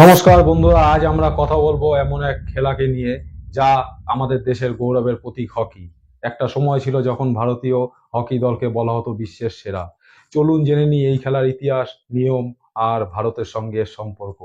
নমস্কার বন্ধুরা, আজ আমরা কথা বলবো এমন এক খেলাকে নিয়ে যা আমাদের দেশের গৌরবের প্রতীক হকি। একটা সময় ছিল যখন ভারতীয় হকি দলকে বলা হতো বিশ্বের সেরা। চলুন জেনে নিই এই খেলার ইতিহাস, নিয়ম আর ভারতের সঙ্গে এর সম্পর্ক।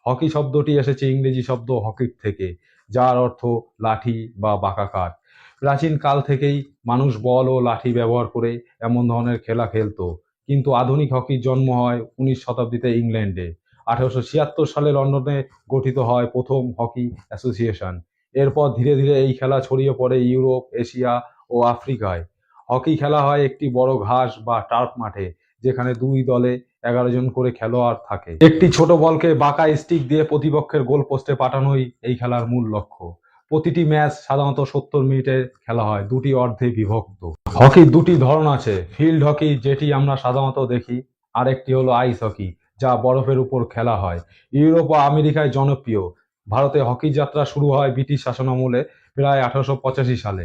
হকি শব্দটি এসেছে ইংরেজি শব্দ হকির থেকে, যার অর্থ লাঠি বা বাঁকা কাঠ। প্রাচীন কাল থেকেই মানুষ বল ও লাঠি ব্যবহার করে এমন ধরনের খেলা খেলতো, কিন্তু আধুনিক হকির জন্ম হয় 19 শতাব্দীতে ইংল্যান্ডে। 1876 সালে লন্ডনে গঠিত হয় প্রথম হকি অ্যাসোসিয়েশন। এরপর ধীরে ধীরে এই খেলা ছড়িয়ে পড়ে ইউরোপ, এশিয়া ও আফ্রিকায়। হকি খেলা হয় একটি বড় ঘাস বা টার্ফ মাঠে, যেখানে দুই দলে 11 জন করে খেলোয়াড় থাকে। একটি ছোট বলকে বাঁকা স্টিক দিয়ে প্রতিপক্ষের গোল পোস্টে পাঠানোই এই খেলার মূল লক্ষ্য। প্রতিটি ম্যাচ সাধারণত 70 মিনিটের খেলা হয়, দুটি অর্ধে বিভক্ত। হকির দুটি ধরন আছে: ফিল্ড হকি, যেটি আমরা সাধারণত দেখি, আরেকটি হলো আইস হকি, যা বরফের উপর খেলা হয়। ইউরোপ ও আমেরিকায় জনপ্রিয়। ভারতে হকি যাত্রা শুরু হয় ব্রিটিশ শাসনামলে প্রায় 1885 সালে।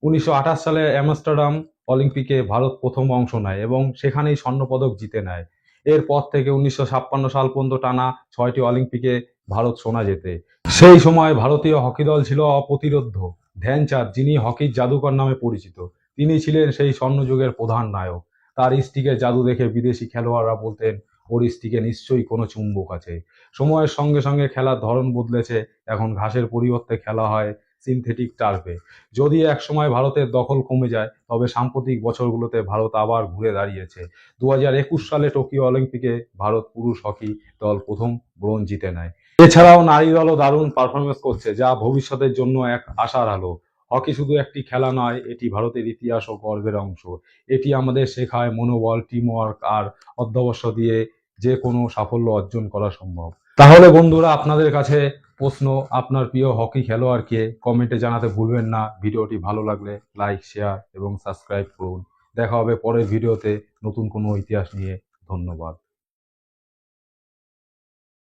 1928 সালে অ্যামস্টারডাম অলিম্পিকে ভারত প্রথম অংশ নেয় এবং সেখানেই স্বর্ণপদক জিতে নেয়। এরপর থেকে 1956 সাল পর্যন্ত টানা 6টি অলিম্পিকে ভারত সোনা জেতে। সেই সময় ভারতীয় হকি দল ছিল অপ্রতিরোধ্য। ধ্যানচাঁদ, যিনি হকির জাদুকর নামে পরিচিত, তিনি ছিলেন সেই স্বর্ণযুগের প্রধান নায়ক। তার স্টিকের জাদু দেখে বিদেশি খেলোয়াড়রা বলতেন, ওর স্টিকে নিশ্চয়ই কোনো চুম্বক আছে। সময়ের সঙ্গে সঙ্গে খেলার ধরন বদলেছে। এখন ঘাসের পরিবর্তে খেলা হয় সিনথেটিক টার্ফে। যদি একসময় ভারতের দখল কমে যায়, তবে সাম্প্রতিক বছরগুলোতে ভারত আবার ঘুরে দাঁড়িয়েছে। 2021 সালে টোকিও অলিম্পিকে ভারত পুরুষ হকি দল প্রথম ব্রোঞ্জ জিতে নেয়। এছাড়াও নারী দলও দারুণ পারফরমেন্স করছে, যা ভবিষ্যতের জন্য এক আশার আলো। হকি শুধু একটি খেলা নয়, এটি ভারতের ইতিহাস ও গর্বের অংশ। এটি আমাদের শেখায় মনোবল, টিমওয়ার্ক আর অধ্যবসায় দিয়ে যে কোনো সাফল্য অর্জন করা সম্ভব। তাহলে বন্ধুরা, আপনাদের কাছে প্রশ্ন, আপনার প্রিয় হকি খেলোয়াড় কে? কমেন্টে জানাতে ভুলবেন না। ভিডিওটি ভালো লাগলে লাইক, শেয়ার এবং সাবস্ক্রাইব করুন। দেখা হবে পরের ভিডিওতে নতুন কোনো ইতিহাস নিয়ে। ধন্যবাদ।